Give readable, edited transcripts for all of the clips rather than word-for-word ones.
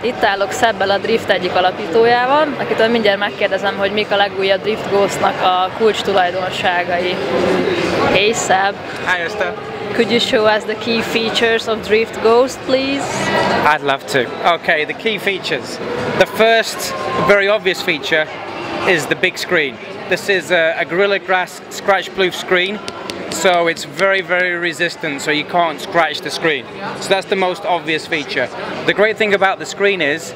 Itt állok Szebbel, a Drift egyik alapítójával, akitől mindjárt megkérdezem, hogy mik a legújabb Drift Ghostnak a kulcs tulajdonságai. Hey Seb. Hi Esther. Could you show us the key features of Drift Ghost, please? I'd love to. Okay, the key features. The first, very obvious feature is the big screen. This is a Gorilla Glass scratch-proof screen, so it's very, very resistant, so you can't scratch the screen. So that's the most obvious feature. The great thing about the screen is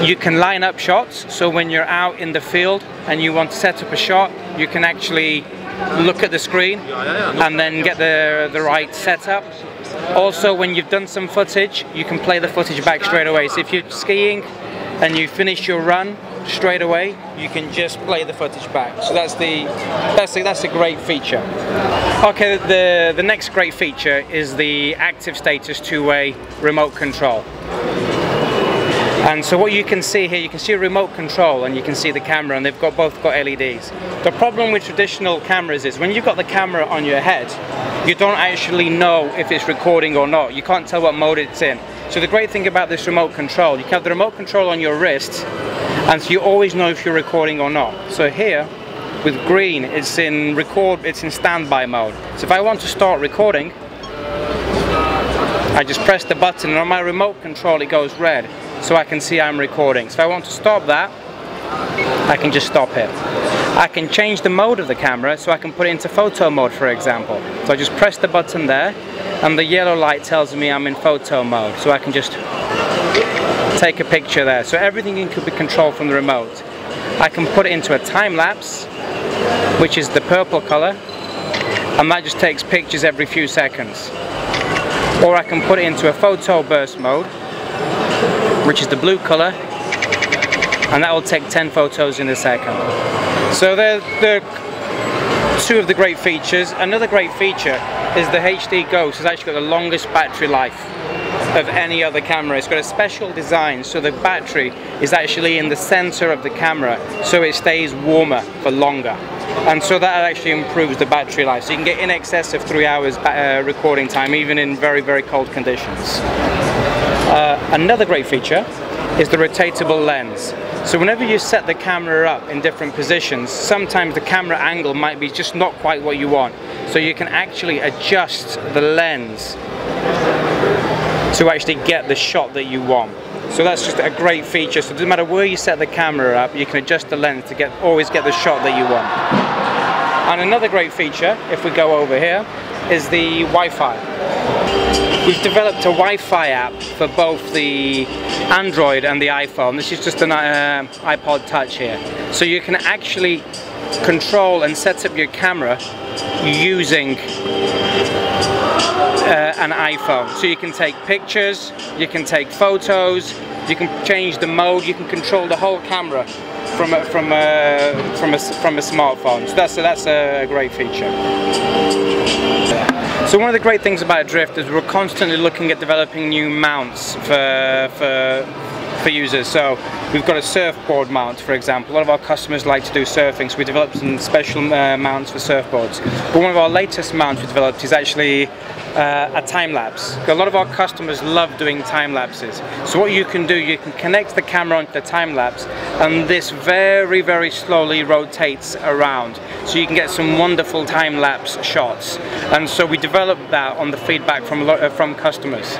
you can line up shots, so when you're out in the field and you want to set up a shot, you can actually look at the screen and then get the right setup. Also, when you've done some footage, you can play the footage back straight away. So if you're skiing and you finish your run straight away, you can just play the footage back. So that's a great feature. Okay, the next great feature is the active status two-way remote control. And so what you can see here, you can see a remote control and you can see the camera, and they've both got LEDs. The problem with traditional cameras is when you've got the camera on your head, you don't actually know if it's recording or not. You can't tell what mode it's in. So the great thing about this remote control, you can have the remote control on your wrist, and so you always know if you're recording or not. So here, with green, it's in standby mode. So if I want to start recording, I just press the button, and on my remote control it goes red, so I can see I'm recording. So if I want to stop that, I can just stop it. I can change the mode of the camera, so I can put it into photo mode, for example. So I just press the button there, and the yellow light tells me I'm in photo mode, so I can just take a picture there. So everything can be controlled from the remote. I can put it into a time lapse, which is the purple color, and that just takes pictures every few seconds. Or I can put it into a photo burst mode, which is the blue color, and that will take 10 photos in a second. So they're two of the great features. Another great feature is the HD Ghost has actually got the longest battery life of any other camera. It's got a special design, so the battery is actually in the center of the camera, so it stays warmer for longer. And so that actually improves the battery life. So you can get in excess of 3 hours recording time, even in very, very cold conditions. Another great feature is the rotatable lens. So whenever you set the camera up in different positions, sometimes the camera angle might be just not quite what you want. So you can actually adjust the lens to actually get the shot that you want. So that's just a great feature. So it doesn't matter where you set the camera up, you can adjust the lens to always get the shot that you want. And another great feature, if we go over here, is the Wi-Fi. We've developed a Wi-Fi app for both the Android and the iPhone. This is just an iPod Touch here. So you can actually control and set up your camera using an iPhone. So you can take pictures, you can take photos, you can change the mode, you can control the whole camera from a smartphone. So that's a great feature. So one of the great things about Drift is we're constantly looking at developing new mounts for users. So we've got a surfboard mount, for example. A lot of our customers like to do surfing, so we developed some special mounts for surfboards. But one of our latest mounts we developed is actually a time lapse. A lot of our customers love doing time lapses. So what you can do, you can connect the camera onto the time lapse, and this very, very slowly rotates around. So you can get some wonderful time lapse shots. And so we developed that on the feedback from customers.